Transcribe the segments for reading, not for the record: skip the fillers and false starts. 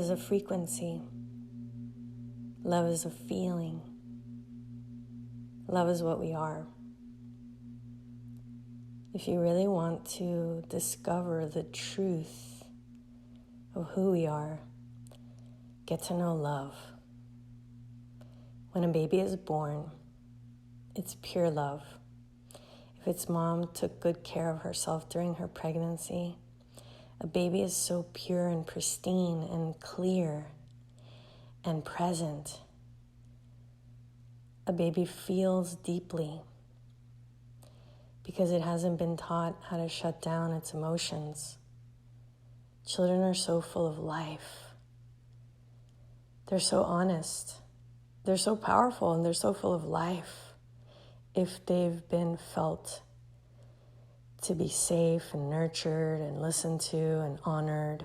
is a frequency. Love is a feeling. Love is what we are. If you really want to discover the truth of who we are, get to know love. When a baby is born, it's pure love. If its mom took good care of herself during her pregnancy, a baby is so pure and pristine and clear and present. A baby feels deeply because it hasn't been taught how to shut down its emotions. Children are so full of life. They're so honest. They're so powerful, and they're so full of life if they've been felt to be safe and nurtured and listened to and honored.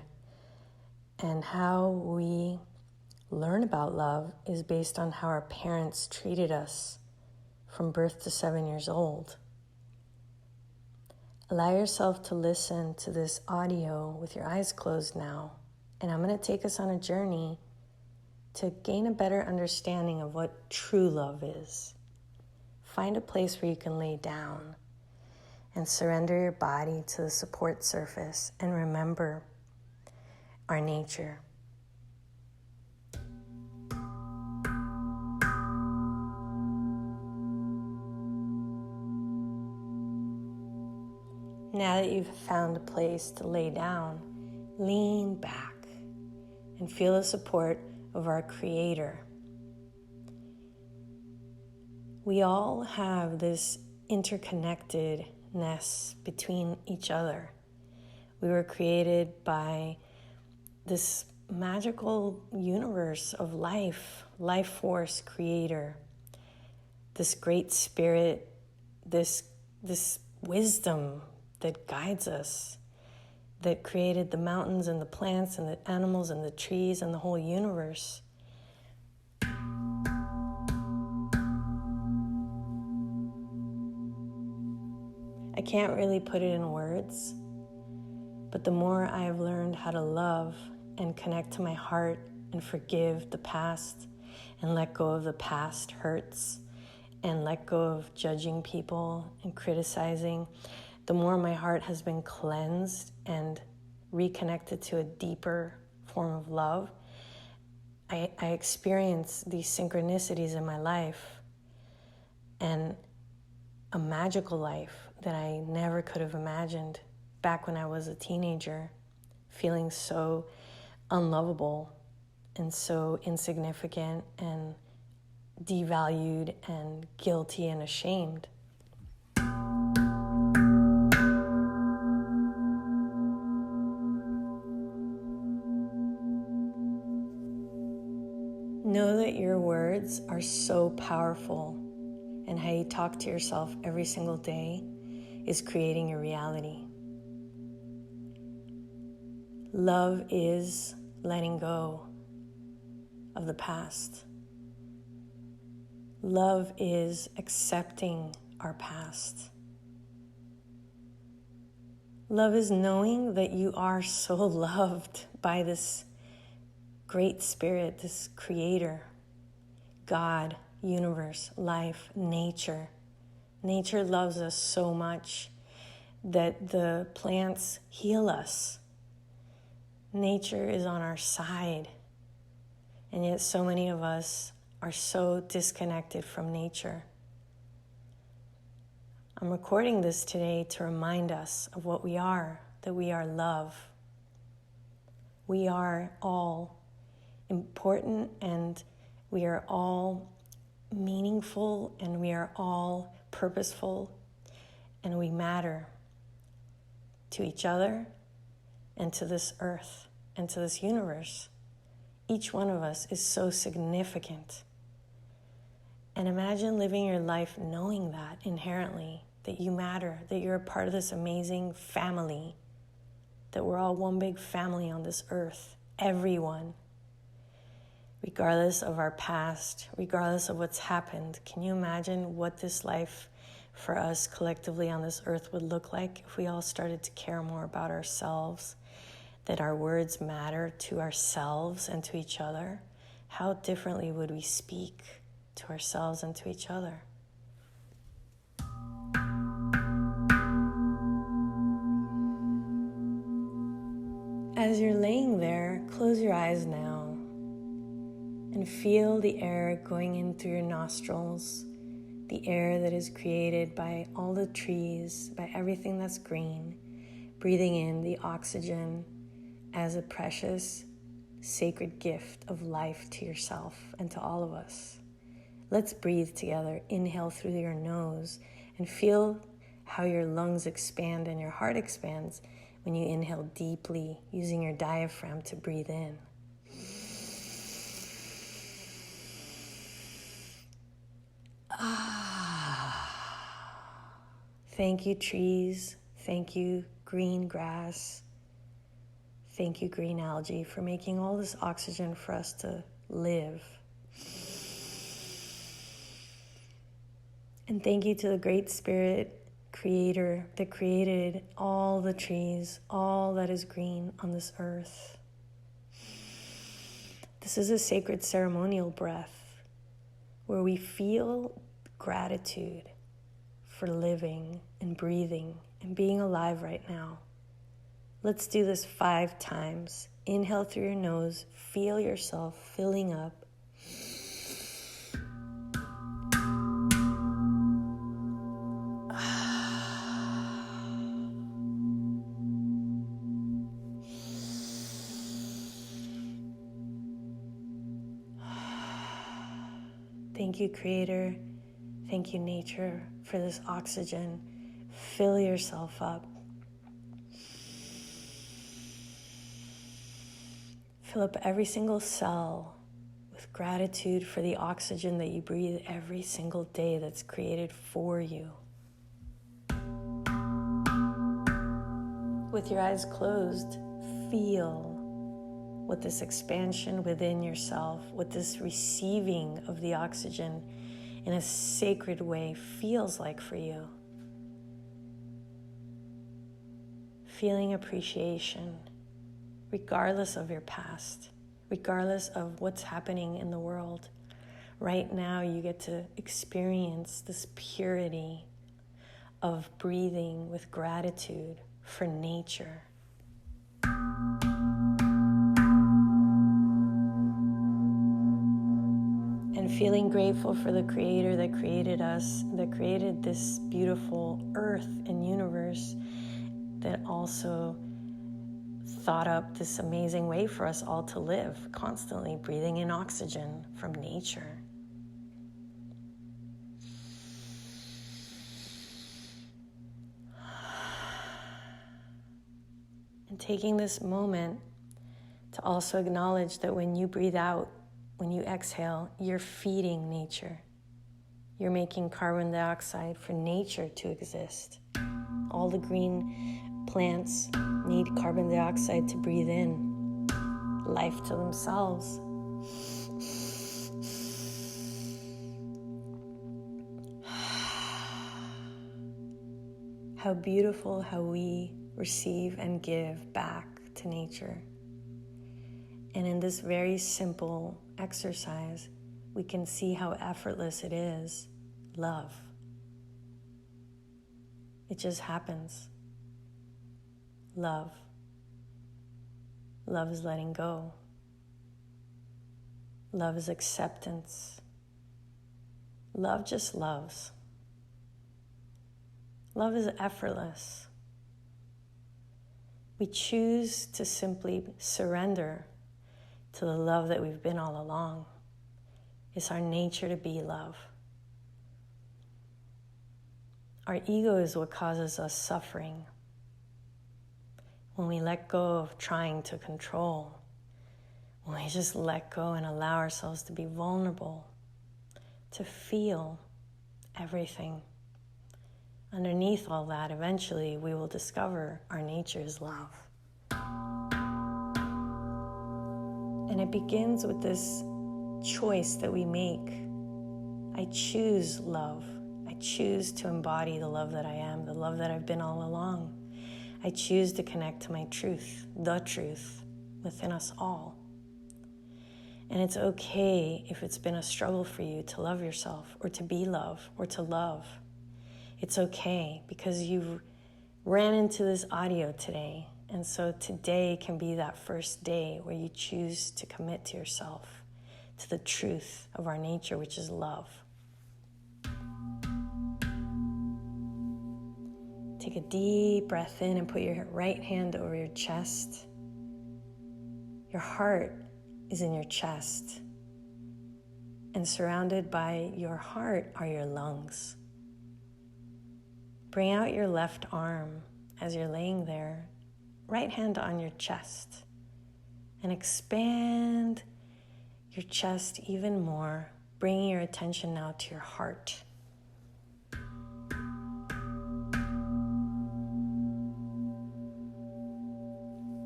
And how we learn about love is based on how our parents treated us from birth to 7 years old. Allow yourself to listen to this audio with your eyes closed now, and I'm going to take us on a journey to gain a better understanding of what true love is. Find a place where you can lay down and surrender your body to the support surface, and remember our nature. Now that you've found a place to lay down, lean back and feel the support of our Creator. We all have this interconnectedness between each other. We were created by this magical universe of life force creator, this great spirit, this wisdom that guides us, that created the mountains and the plants and the animals and the trees and the whole universe. I can't really put it in words, but the more I have learned how to love and connect to my heart and forgive the past and let go of the past hurts and let go of judging people and criticizing, the more my heart has been cleansed and reconnected to a deeper form of love. I experience these synchronicities in my life and a magical life that I never could have imagined back when I was a teenager, feeling so unlovable and so insignificant and devalued and guilty and ashamed. Know that your words are so powerful, and how you talk to yourself every single day is creating your reality. Love is letting go of the past. Love is accepting our past. Love is knowing that you are so loved by this great spirit, this creator, God, universe, life, nature. Nature loves us so much that the plants heal us. Nature is on our side, and yet so many of us are so disconnected from nature. I'm recording this today to remind us of what we are, that we are love. We are all important, and we are all meaningful, and we are all purposeful, and we matter to each other and to this earth and to this universe. Each one of us is so significant. And imagine living your life knowing that inherently, that you matter, that you're a part of this amazing family, that we're all one big family on this earth, everyone. Regardless of our past, regardless of what's happened, can you imagine what this life for us collectively on this earth would look like if we all started to care more about ourselves that our words matter to ourselves and to each other, how differently would we speak to ourselves and to each other? As you're laying there, close your eyes now and feel the air going in through your nostrils, the air that is created by all the trees, by everything that's green, breathing in the oxygen as a precious, sacred gift of life to yourself and to all of us. Let's breathe together. Inhale through your nose and feel how your lungs expand and your heart expands when you inhale deeply, using your diaphragm to breathe in. Thank you, trees. Thank you, green grass. Thank you, green algae, for making all this oxygen for us to live. And thank you to the Great Spirit Creator that created all the trees, all that is green on this earth. This is a sacred ceremonial breath where we feel gratitude for living and breathing and being alive right now. Let's do this 5 times. Inhale through your nose, feel yourself filling up. Thank you, Creator. Thank you, nature, for this oxygen. Fill yourself up. Fill up every single cell with gratitude for the oxygen that you breathe every single day that's created for you. With your eyes closed, feel what this expansion within yourself, what this receiving of the oxygen in a sacred way feels like for you. Feeling appreciation, regardless of your past, regardless of what's happening in the world. Right now, you get to experience this purity of breathing with gratitude for nature. And feeling grateful for the Creator that created us, that created this beautiful earth and universe, that also thought up this amazing way for us all to live, constantly breathing in oxygen from nature. And taking this moment to also acknowledge that when you breathe out, when you exhale, you're feeding nature. You're making carbon dioxide for nature to exist. All the green plants need carbon dioxide to breathe in life to themselves. How beautiful how we receive and give back to nature. And in this very simple exercise, we can see how effortless it is. Love. It just happens. Love. Love is letting go. Love is acceptance. Love just loves. Love is effortless. We choose to simply surrender to the love that we've been all along. It's our nature to be love. Our ego is what causes us suffering. When we let go of trying to control, when we just let go and allow ourselves to be vulnerable, to feel everything. Underneath all that, eventually we will discover our nature is love. And it begins with this choice that we make. I choose love. I choose to embody the love that I am, the love that I've been all along. I choose to connect to my truth, the truth within us all. And it's okay if it's been a struggle for you to love yourself or to be love or to love. It's okay because you ran into this audio today. And so today can be that first day where you choose to commit to yourself, to the truth of our nature, which is love. Take a deep breath in and put your right hand over your chest. Your heart is in your chest. And surrounded by your heart are your lungs. Bring out your left arm as you're laying there, right hand on your chest, and expand your chest even more, bringing your attention now to your heart.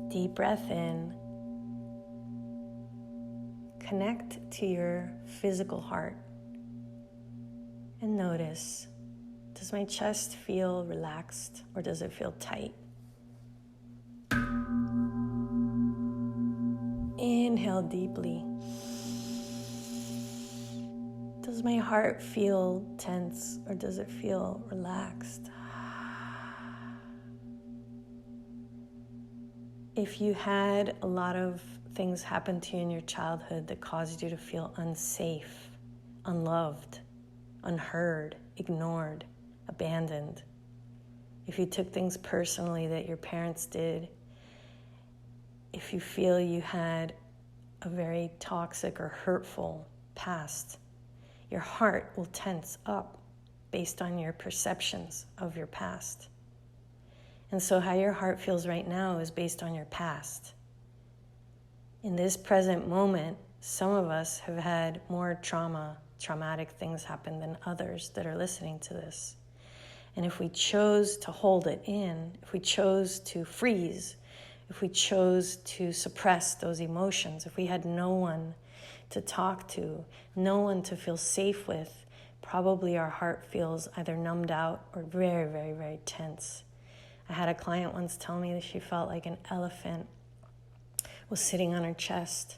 Deep breath in. Connect to your physical heart and notice, does my chest feel relaxed or does it feel tight? Inhale deeply. Does my heart feel tense or does it feel relaxed? If you had a lot of things happen to you in your childhood that caused you to feel unsafe, unloved, unheard, ignored, abandoned, if you took things personally that your parents did, if you feel you had a very toxic or hurtful past, your heart will tense up based on your perceptions of your past. And so how your heart feels right now is based on your past. In this present moment, some of us have had more traumatic things happen than others that are listening to this. And if we chose to hold it in, if we chose to freeze, if we chose to suppress those emotions, if we had no one to talk to, no one to feel safe with, probably our heart feels either numbed out or very, very, very tense. I had a client once tell me that she felt like an elephant was sitting on her chest.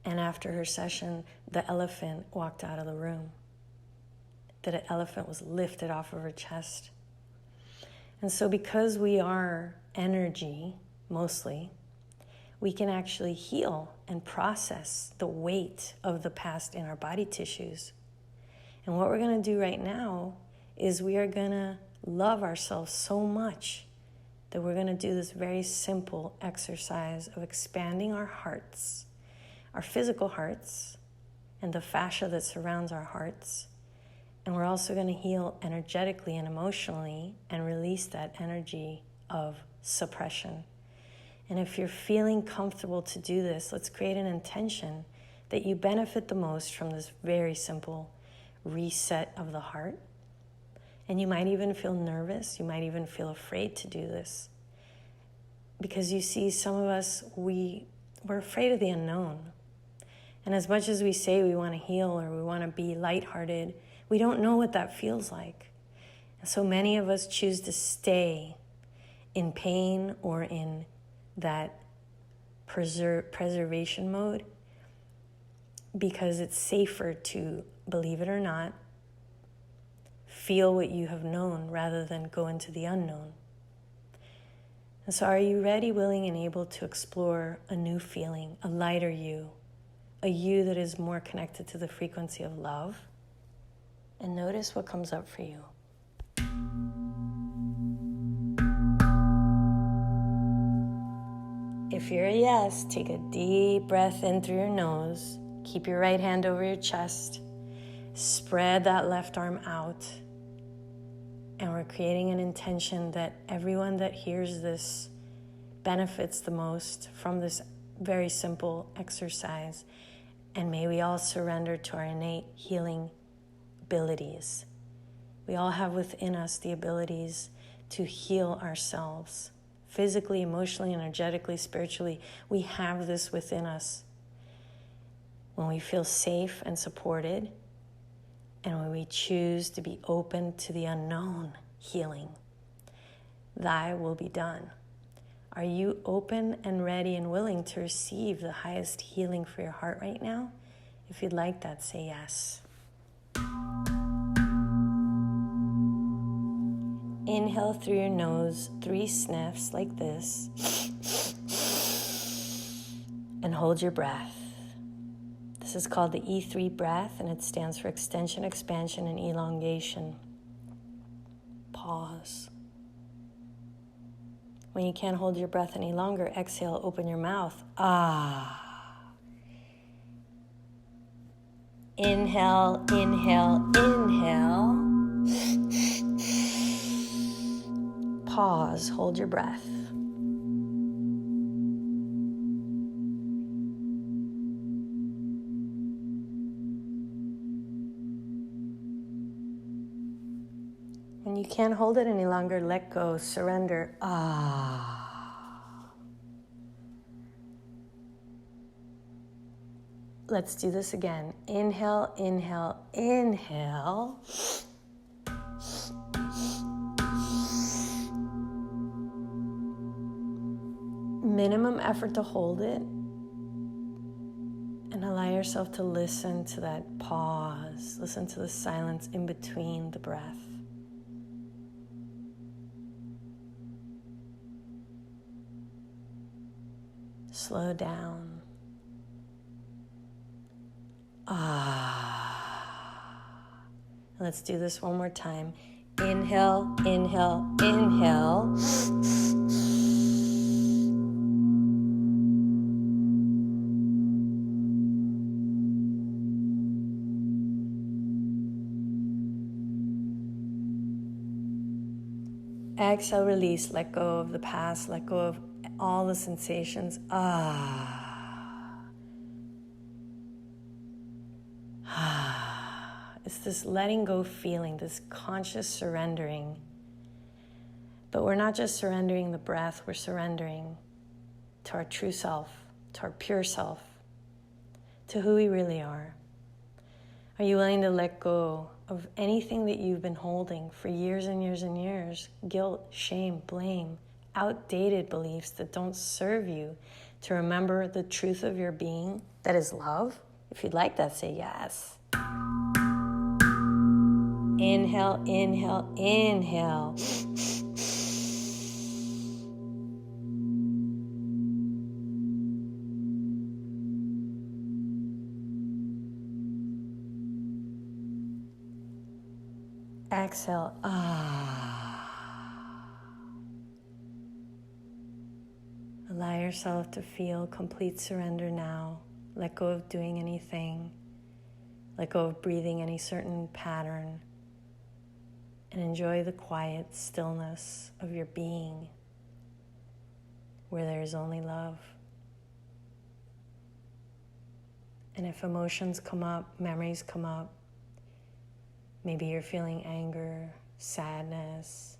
And after her session, the elephant walked out of the room. That an elephant was lifted off of her chest. And so because we are energy, mostly, we can actually heal and process the weight of the past in our body tissues. And what we're going to do right now is we are going to love ourselves so much that we're going to do this very simple exercise of expanding our hearts, our physical hearts, and the fascia that surrounds our hearts. And we're also going to heal energetically and emotionally and release that energy of suppression. And if you're feeling comfortable to do this, let's create an intention that you benefit the most from this very simple reset of the heart. And you might even feel nervous. You might even feel afraid to do this. Because you see, some of us, we're afraid of the unknown. And as much as we say we want to heal or we want to be lighthearted, we don't know what that feels like. And so many of us choose to stay in pain or in that preservation mode because it's safer to, believe it or not, feel what you have known rather than go into the unknown. And so are you ready, willing, and able to explore a new feeling, a lighter you, a you that is more connected to the frequency of love? And notice what comes up for you. If you're a yes, take a deep breath in through your nose. Keep your right hand over your chest. Spread that left arm out. And we're creating an intention that everyone that hears this benefits the most from this very simple exercise. And may we all surrender to our innate healing abilities. We all have within us the abilities to heal ourselves. Physically, emotionally, energetically, spiritually, we have this within us. When we feel safe and supported, and when we choose to be open to the unknown healing. thy will be done. Are you open and ready and willing to receive the highest healing for your heart right now? If you'd like that, say yes. Inhale through your nose, 3 sniffs like this. And hold your breath. This is called the E3 breath, and it stands for extension, expansion, and elongation. Pause. When you can't hold your breath any longer, exhale, open your mouth. Inhale, inhale, inhale. Pause, hold your breath. When you can't hold it any longer, let go, surrender. Let's do this again. Inhale, inhale, inhale. Minimum effort to hold it. And allow yourself to listen to that pause. Listen to the silence in between the breath. Slow down. Let's do this one more time. Inhale, inhale, inhale. Exhale, release, let go of the past, let go of all the sensations. It's this letting go feeling, this conscious surrendering. But we're not just surrendering the breath, we're surrendering to our true self, to our pure self, to who we really are. Are you willing to let go of anything that you've been holding for years and years and years? Guilt, shame, blame, outdated beliefs that don't serve you, to remember the truth of your being, that is love? If you'd like that, say yes. Inhale, inhale, inhale. Exhale. Allow yourself to feel complete surrender now. Let go of doing anything. Let go of breathing any certain pattern. And enjoy the quiet stillness of your being, where there is only love. And if emotions come up, memories come up, maybe you're feeling anger, sadness,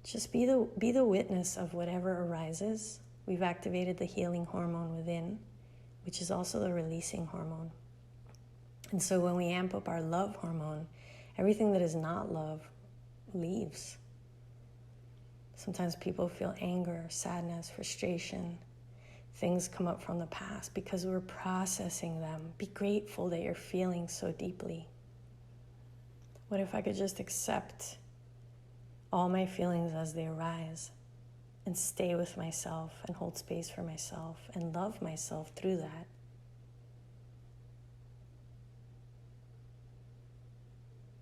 just be the witness of whatever arises. We've activated the healing hormone within, which is also the releasing hormone. And so when we amp up our love hormone, everything that is not love leaves. Sometimes people feel anger, sadness, frustration. Things come up from the past because we're processing them. Be grateful that you're feeling so deeply. What if I could just accept all my feelings as they arise and stay with myself and hold space for myself and love myself through that?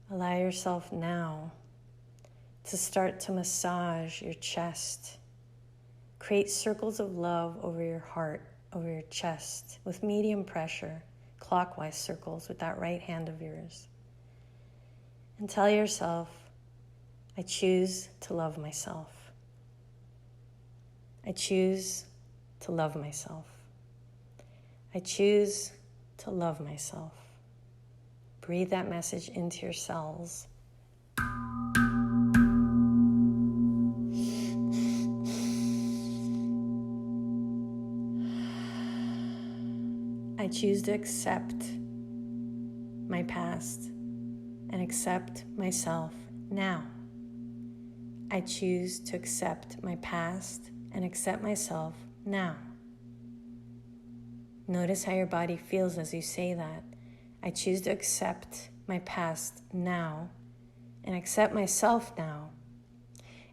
Allow yourself now to start to massage your chest. Create circles of love over your heart, over your chest, with medium pressure, clockwise circles with that right hand of yours. And tell yourself, I choose to love myself. I choose to love myself. I choose to love myself. Breathe that message into your cells. I choose to accept my past and accept myself now. I choose to accept my past and accept myself now. Notice how your body feels as you say that. I choose to accept my past now and accept myself now.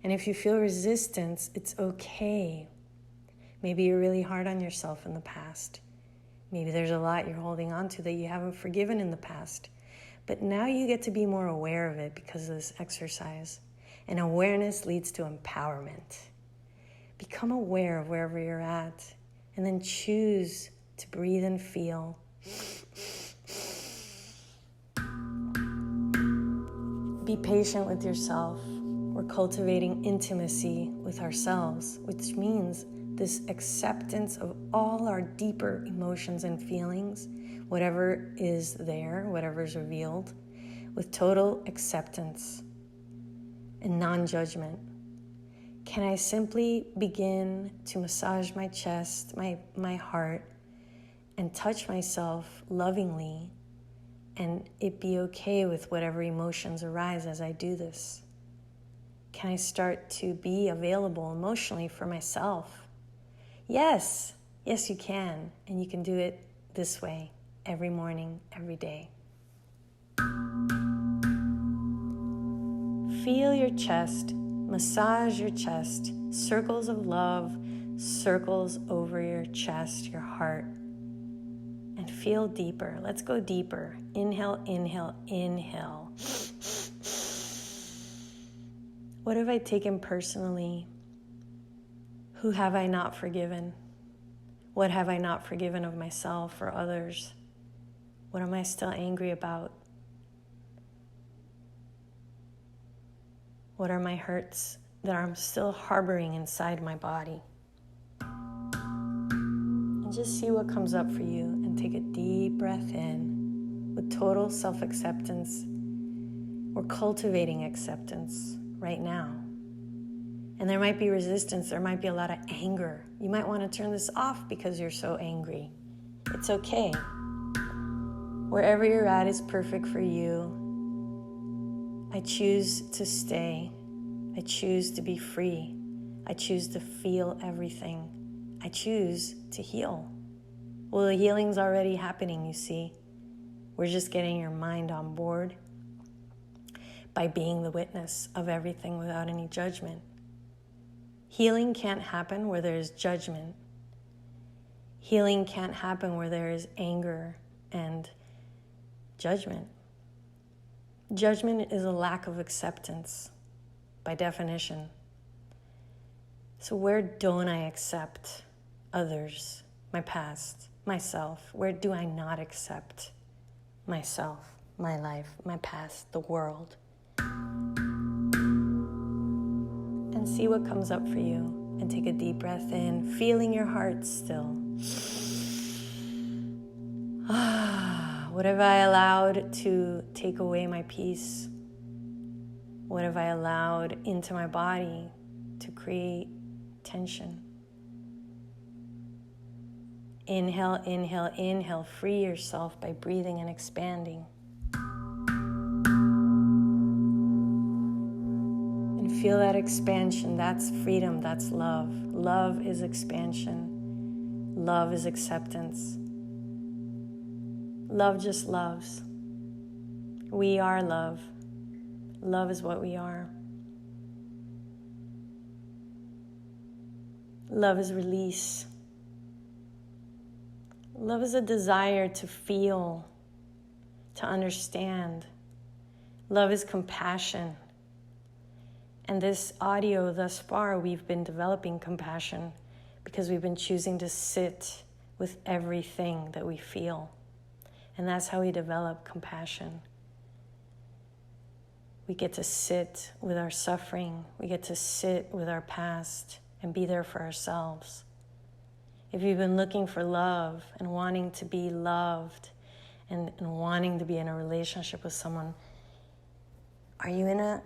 And if you feel resistance, it's okay. Maybe you're really hard on yourself in the past. Maybe there's a lot you're holding on to that you haven't forgiven in the past. But now you get to be more aware of it because of this exercise. And awareness leads to empowerment. Become aware of wherever you're at, and then choose to breathe and feel. Be patient with yourself. We're cultivating intimacy with ourselves, which means this acceptance of all our deeper emotions and feelings, whatever is there, whatever is revealed, with total acceptance and non-judgment. Can I simply begin to massage my chest, my heart, and touch myself lovingly, and it be okay with whatever emotions arise as I do this? Can I start to be available emotionally for myself? Yes, you can. And you can do it this way every morning, every day. Feel your chest, massage your chest, circles of love, circles over your chest, your heart, and feel deeper. Let's go deeper. Inhale, inhale, inhale. What have I taken personally? Who have I not forgiven? What have I not forgiven of myself or others? What am I still angry about? What are my hurts that I'm still harboring inside my body? And just see what comes up for you, and take a deep breath in with total self-acceptance. We're cultivating acceptance right now. And there might be resistance, there might be a lot of anger. You might want to turn this off because you're so angry. It's okay. Wherever you're at is perfect for you. I choose to stay. I choose to be free. I choose to feel everything. I choose to heal. Well, the healing's already happening, you see. We're just getting your mind on board by being the witness of everything without any judgment. Healing can't happen where there is judgment. Healing can't happen where there is anger and judgment. Judgment is a lack of acceptance, by definition. So where don't I accept others, my past, myself? Where do I not accept myself, my life, my past, the world? And see what comes up for you. And take a deep breath in, feeling your heart still. What have I allowed to take away my peace? What have I allowed into my body to create tension? Inhale, inhale, inhale. Free yourself by breathing and expanding. And feel that expansion. That's freedom. That's love. Love is expansion. Love is acceptance. Love just loves. We are love. Love is what we are. Love is release. Love is a desire to feel, to understand. Love is compassion. And this audio thus far, we've been developing compassion because we've been choosing to sit with everything that we feel. And that's how we develop compassion. We get to sit with our suffering. We get to sit with our past and be there for ourselves. If you've been looking for love and wanting to be loved and wanting to be in a relationship with someone, are you in a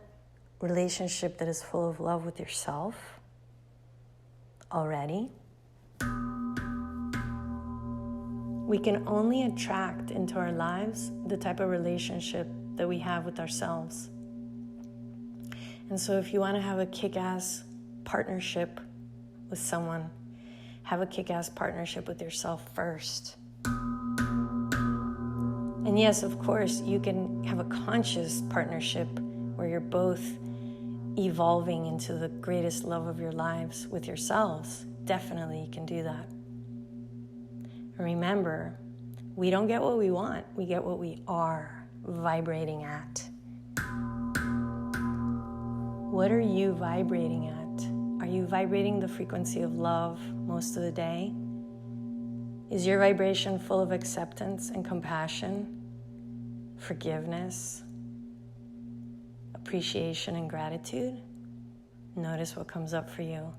relationship that is full of love with yourself already? We can only attract into our lives the type of relationship that we have with ourselves. And so if you want to have a kick-ass partnership with someone, have a kick-ass partnership with yourself first. And yes, of course, you can have a conscious partnership where you're both evolving into the greatest love of your lives with yourselves. Definitely you can do that. And remember, we don't get what we want, we get what we are vibrating at. What are you vibrating at? Are you vibrating the frequency of love most of the day? Is your vibration full of acceptance and compassion, forgiveness, appreciation and gratitude? Notice what comes up for you.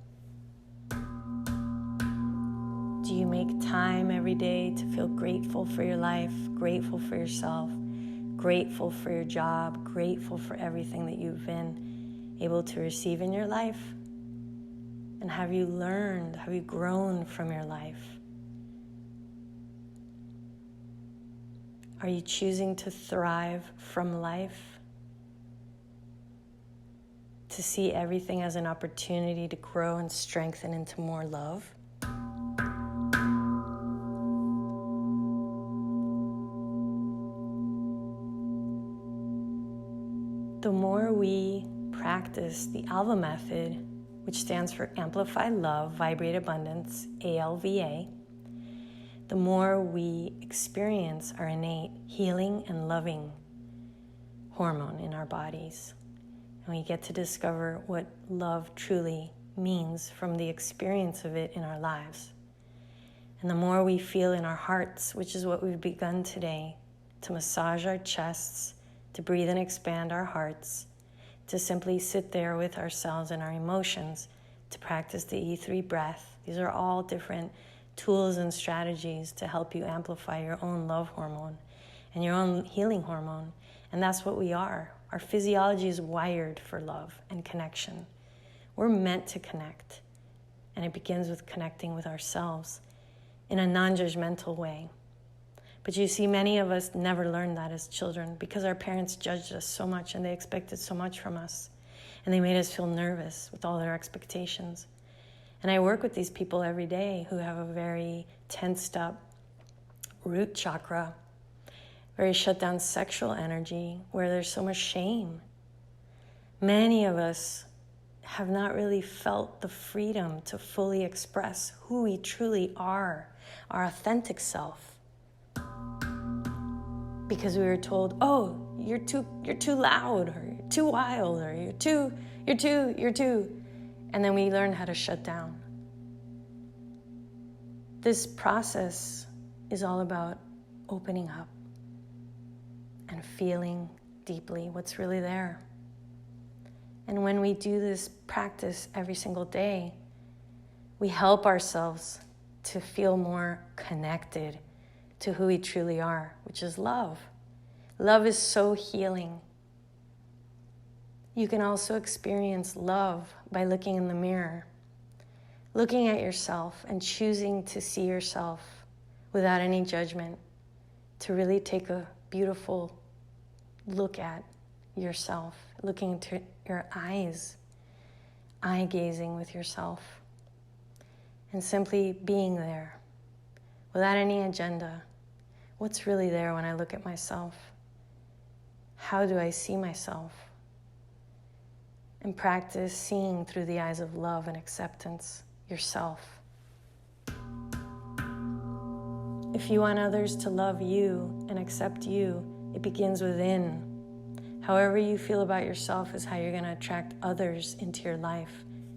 Do you make time every day to feel grateful for your life, grateful for yourself, grateful for your job, grateful for everything that you've been able to receive in your life? And have you learned, have you grown from your life? Are you choosing to thrive from life? To see everything as an opportunity to grow and strengthen into more love? The more we practice the ALVA Method, which stands for Amplify Love, Vibrate Abundance, ALVA, the more we experience our innate healing and loving hormone in our bodies. And we get to discover what love truly means from the experience of it in our lives. And the more we feel in our hearts, which is what we've begun today, to massage our chests, to breathe and expand our hearts, to simply sit there with ourselves and our emotions, to practice the E3 breath. These are all different tools and strategies to help you amplify your own love hormone and your own healing hormone. And that's what we are. Our physiology is wired for love and connection. We're meant to connect. And it begins with connecting with ourselves in a non-judgmental way. But you see, many of us never learned that as children because our parents judged us so much and they expected so much from us. And they made us feel nervous with all their expectations. And I work with these people every day who have a very tensed up root chakra, very shut down sexual energy, where there's so much shame. Many of us have not really felt the freedom to fully express who we truly are, our authentic self. Because we were told, oh, you're too loud, or you're too wild, or you're too. And then we learn how to shut down. This process is all about opening up and feeling deeply what's really there. And when we do this practice every single day, we help ourselves to feel more connected to who we truly are, which is love. Love is so healing. You can also experience love by looking in the mirror, looking at yourself and choosing to see yourself without any judgment, to really take a beautiful look at yourself, looking into your eyes, eye gazing with yourself, and simply being there without any agenda. What's really there when I look at myself? How do I see myself? And practice seeing through the eyes of love and acceptance yourself. If you want others to love you and accept you, it begins within. However you feel about yourself is how you're going to attract others into your life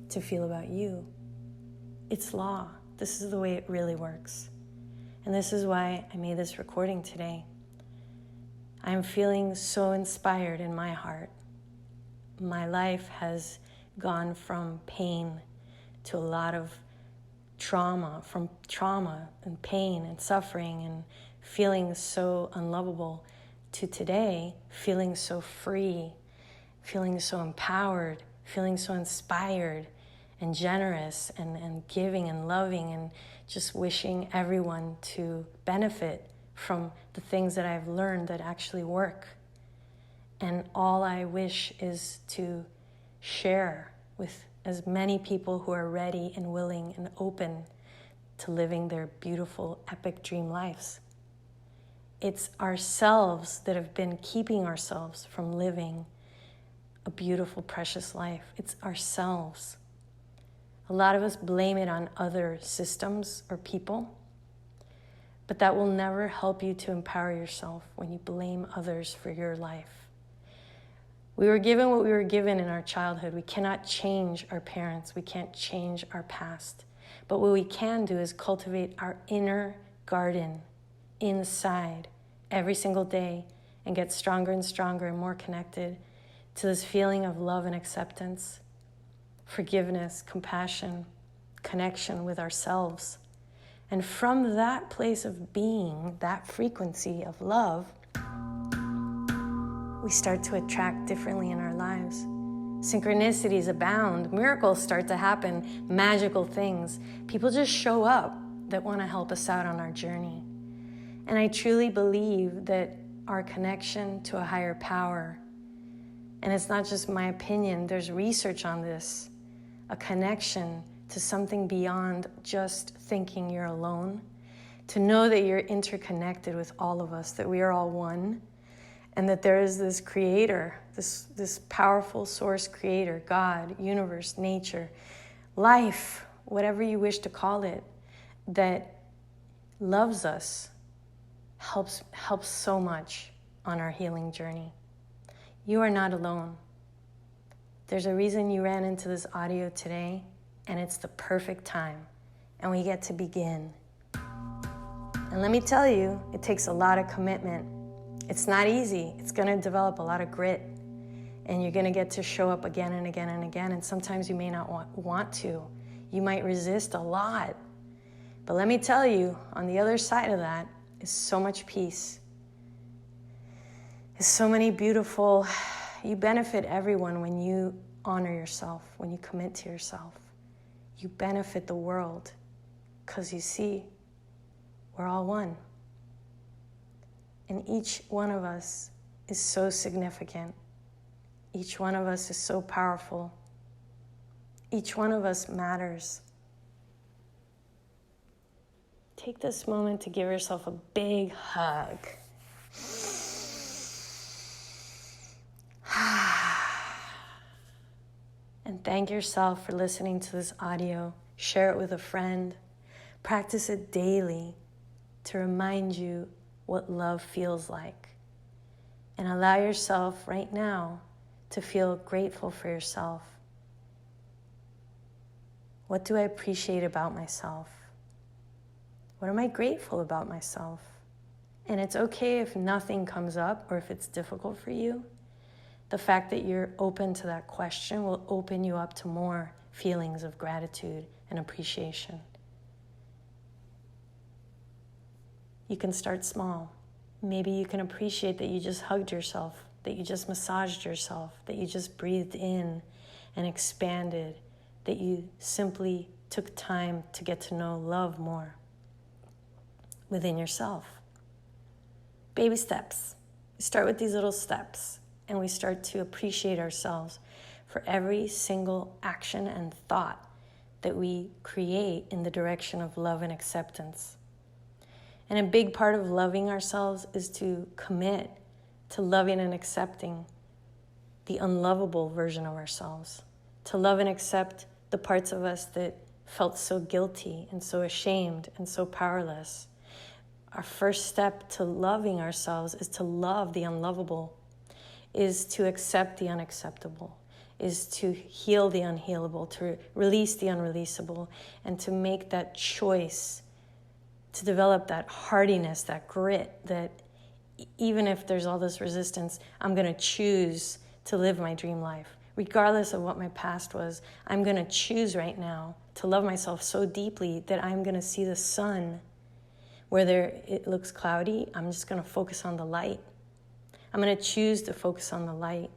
to feel about you. It's law. This is the way it really works. And this is why I made this recording today. I'm feeling so inspired in my heart. My life has gone from pain to a lot of trauma and pain and suffering and feeling so unlovable, to today feeling so free, feeling so empowered, feeling so inspired and generous and giving and loving, and just wishing everyone to benefit from the things that I've learned that actually work. And all I wish is to share with as many people who are ready and willing and open to living their beautiful, epic dream lives. It's ourselves that have been keeping ourselves from living a beautiful, precious life. It's ourselves. A lot of us blame it on other systems or people, but that will never help you to empower yourself when you blame others for your life. We were given what we were given in our childhood. We cannot change our parents. We can't change our past. But what we can do is cultivate our inner garden inside every single day and get stronger and stronger and more connected to this feeling of love and acceptance, forgiveness, compassion, connection with ourselves. And from that place of being, that frequency of love, we start to attract differently in our lives. Synchronicities abound, miracles start to happen, magical things. People just show up that want to help us out on our journey. And I truly believe that our connection to a higher power, and it's not just my opinion, there's research on this, a connection to something beyond just thinking you're alone, to know that you're interconnected with all of us, that we are all one, and that there is this creator, this powerful source creator, God, universe, nature, life, whatever you wish to call it, that loves us, helps so much on our healing journey. You are not alone. There's a reason you ran into this audio today, and it's the perfect time, and we get to begin. And let me tell you, it takes a lot of commitment. It's not easy. It's going to develop a lot of grit, and you're going to get to show up again and again and again, and sometimes you may not want to. You might resist a lot. But let me tell you, on the other side of that is so much peace. There's so many beautiful, you benefit everyone when you honor yourself, when you commit to yourself. You benefit the world because you see, we're all one. And each one of us is so significant. Each one of us is so powerful. Each one of us matters. Take this moment to give yourself a big hug. And thank yourself for listening to this audio. Share it with a friend. Practice it daily to remind you what love feels like. And allow yourself right now to feel grateful for yourself. What do I appreciate about myself? What am I grateful about myself? And it's okay if nothing comes up or if it's difficult for you. The fact that you're open to that question will open you up to more feelings of gratitude and appreciation. You can start small. Maybe you can appreciate that you just hugged yourself, that you just massaged yourself, that you just breathed in and expanded, that you simply took time to get to know love more within yourself. Baby steps. We start with these little steps, and we start to appreciate ourselves for every single action and thought that we create in the direction of love and acceptance. And a big part of loving ourselves is to commit to loving and accepting the unlovable version of ourselves, to love and accept the parts of us that felt so guilty and so ashamed and so powerless. Our first step to loving ourselves is to love the unlovable, is to accept the unacceptable, is to heal the unhealable, to release the unreleasable, and to make that choice to develop that hardiness, that grit, that even if there's all this resistance, I'm going to choose to live my dream life. Regardless of what my past was, I'm going to choose right now to love myself so deeply that I'm going to see the sun. Whether it looks cloudy, I'm just going to focus on the light. I'm going to choose to focus on the light.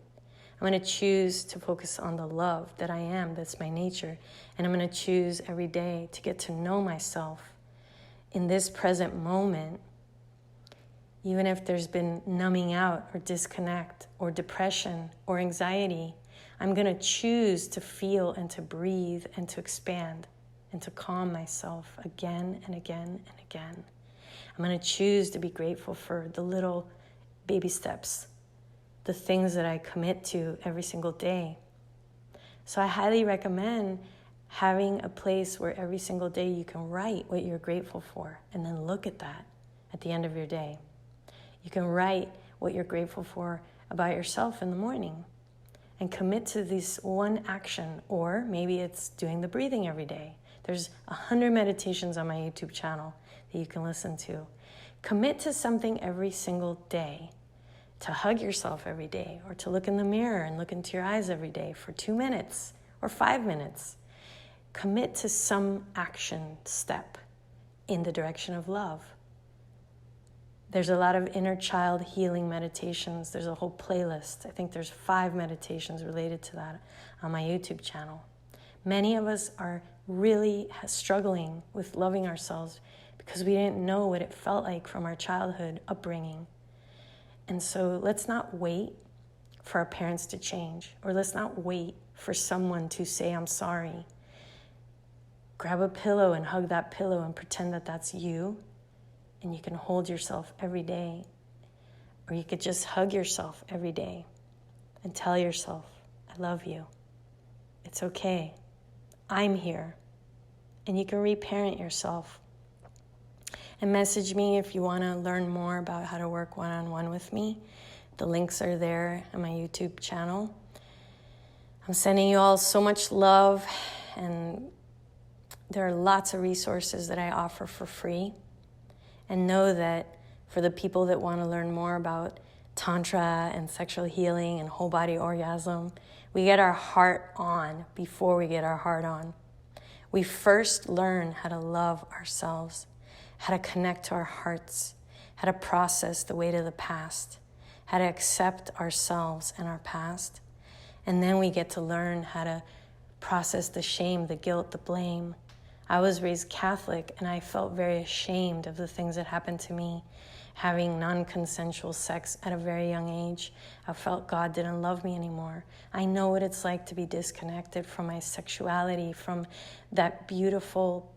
I'm going to choose to focus on the love that I am, that's my nature. And I'm going to choose every day to get to know myself in this present moment, even if there's been numbing out or disconnect or depression or anxiety. I'm going to choose to feel and to breathe and to expand and to calm myself again and again and again. I'm going to choose to be grateful for the little baby steps, the things that I commit to every single day. So I highly recommend having a place where every single day you can write what you're grateful for and then look at that at the end of your day. You can write what you're grateful for about yourself in the morning and commit to this one action, or maybe it's doing the breathing every day. There's 100 meditations on my YouTube channel that you can listen to. Commit to something every single day, to hug yourself every day, or to look in the mirror and look into your eyes every day for 2 minutes or 5 minutes. Commit to some action step in the direction of love. There's a lot of inner child healing meditations. There's a whole playlist. I think there's 5 meditations related to that on my YouTube channel. Many of us are really struggling with loving ourselves because we didn't know what it felt like from our childhood upbringing. And so let's not wait for our parents to change, or let's not wait for someone to say, I'm sorry. Grab a pillow and hug that pillow and pretend that that's you. And you can hold yourself every day. Or you could just hug yourself every day and tell yourself, I love you. It's okay. I'm here. And you can reparent yourself. And message me if you want to learn more about how to work one-on-one with me. The links are there on my YouTube channel. I'm sending you all so much love, and there are lots of resources that I offer for free. And know that for the people that want to learn more about Tantra and sexual healing and whole body orgasm, we get our heart on before we get our heart on. We first learn how to love ourselves, how to connect to our hearts, how to process the weight of the past, how to accept ourselves and our past. And then we get to learn how to process the shame, the guilt, the blame. I was raised Catholic, and I felt very ashamed of the things that happened to me. Having non-consensual sex at a very young age, I felt God didn't love me anymore. I know what it's like to be disconnected from my sexuality, from that beautiful,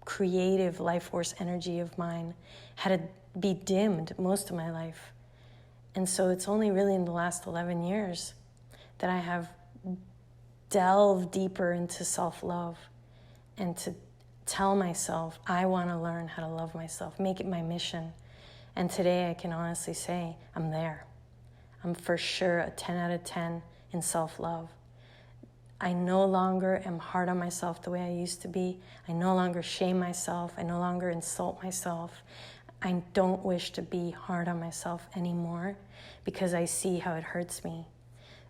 creative life force energy of mine. Had to be dimmed most of my life. And so it's only really in the last 11 years that I have delved deeper into self-love and to tell myself, I want to learn how to love myself, make it my mission. And today I can honestly say, I'm there. I'm for sure a 10 out of 10 in self-love. I no longer am hard on myself the way I used to be. I no longer shame myself. I no longer insult myself. I don't wish to be hard on myself anymore because I see how it hurts me.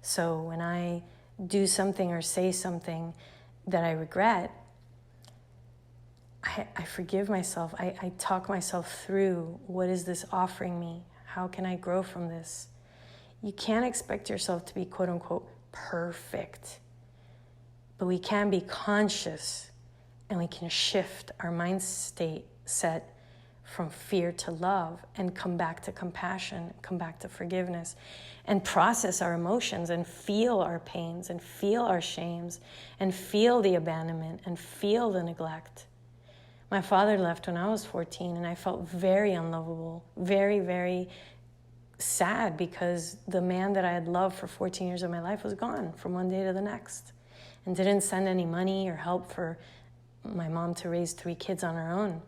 So when I do something or say something that I regret, I forgive myself. I talk myself through, what is this offering me? How can I grow from this? You can't expect yourself to be quote unquote perfect, but we can be conscious and we can shift our mind state set from fear to love and come back to compassion, come back to forgiveness, and process our emotions and feel our pains and feel our shames and feel the abandonment and feel the neglect. My father left when I was 14, and I felt very unlovable, very, very sad because the man that I had loved for 14 years of my life was gone from one day to the next and didn't send any money or help for my mom to raise 3 kids on her own.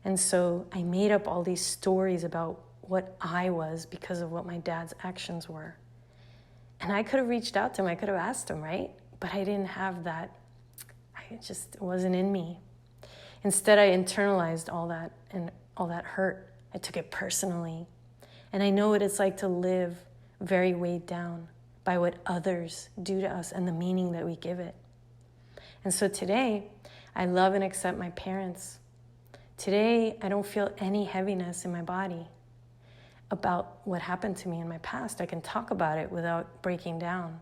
And so I made up all these stories about what I was because of what my dad's actions were. And I could have reached out to him, I could have asked him, right? But I didn't have that. It wasn't in me. Instead, I internalized all that and all that hurt. I took it personally. And I know what it's like to live very weighed down by what others do to us and the meaning that we give it. And so today, I love and accept my parents. Today, I don't feel any heaviness in my body about what happened to me in my past. I can talk about it without breaking down.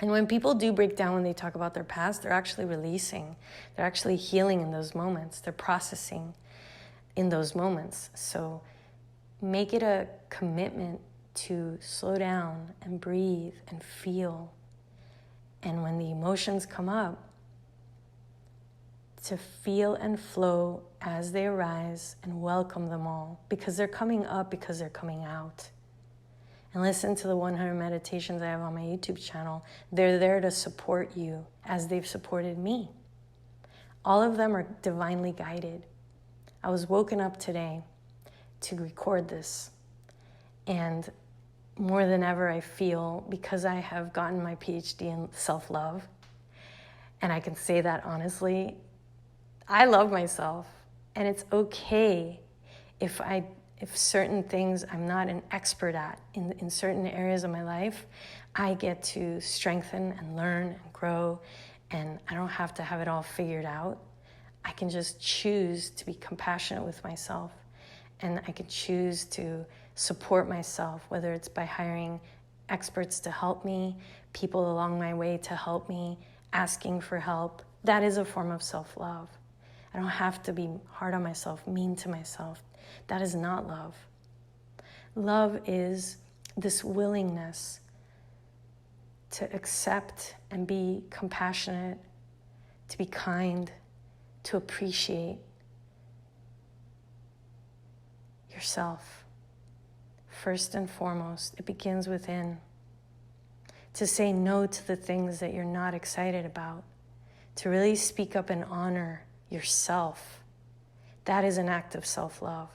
And when people do break down when they talk about their past, they're actually releasing. They're actually healing in those moments. They're processing in those moments. So make it a commitment to slow down and breathe and feel And when the emotions come up, to feel and flow as they arise and welcome them all, because they're coming up, because they're coming out. And listen to the 100 meditations I have on my YouTube channel. They're there to support you as they've supported me. All of them are divinely guided. I was woken up today to record this. And more than ever, I feel, because I have gotten my PhD in self-love, and I can say that honestly, I love myself. And it's okay if certain things I'm not an expert at in certain areas of my life, I get to strengthen and learn and grow, and I don't have to have it all figured out. I can just choose to be compassionate with myself, and I can choose to support myself, whether it's by hiring experts to help me, people along my way to help me, asking for help. That is a form of self-love. I don't have to be hard on myself, mean to myself. That is not love. Love is this willingness to accept and be compassionate, to be kind, to appreciate yourself. First and foremost, it begins within. To say no to the things that you're not excited about. To really speak up and honor yourself. That is an act of self-love.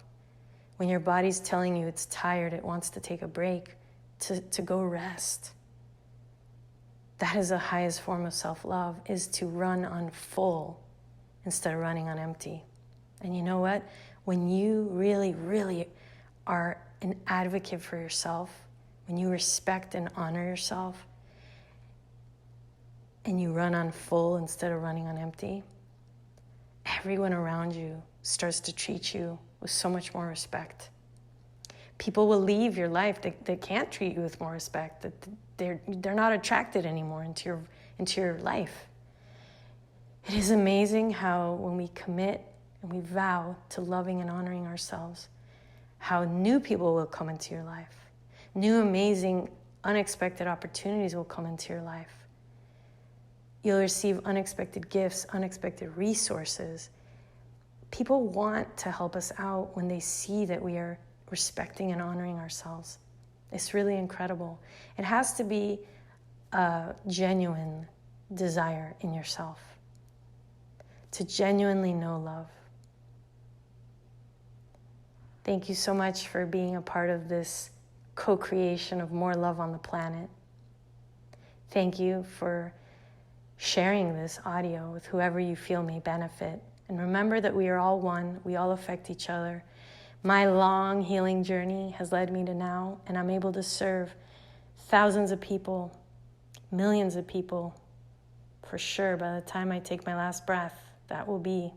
When your body's telling you it's tired, it wants to take a break, to go rest. That is the highest form of self-love, is to run on full instead of running on empty. And you know what? When you really, really are an advocate for yourself, when you respect and honor yourself, and you run on full instead of running on empty, everyone around you starts to treat you with so much more respect. People will leave your life that can't treat you with more respect, that they're not attracted anymore into your life. It is amazing how when we commit and we vow to loving and honoring ourselves, how new people will come into your life. New, amazing, unexpected opportunities will come into your life. You'll receive unexpected gifts, unexpected resources. People want to help us out when they see that we are respecting and honoring ourselves. It's really incredible. It has to be a genuine desire in yourself to genuinely know love. Thank you so much for being a part of this co-creation of more love on the planet. Thank you for sharing this audio with whoever you feel may benefit. And remember that we are all one. We all affect each other. My long healing journey has led me to now, and I'm able to serve thousands of people, millions of people, for sure. By the time I take my last breath, that will be.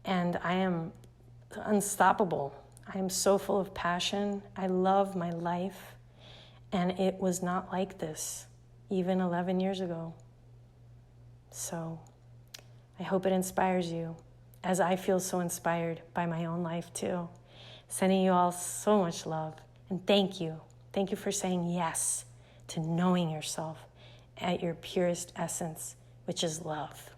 And I am unstoppable. I am so full of passion. I love my life. And it was not like this even 11 years ago. So I hope it inspires you, as I feel so inspired by my own life too. Sending you all so much love. And thank you. Thank you for saying yes to knowing yourself at your purest essence, which is love.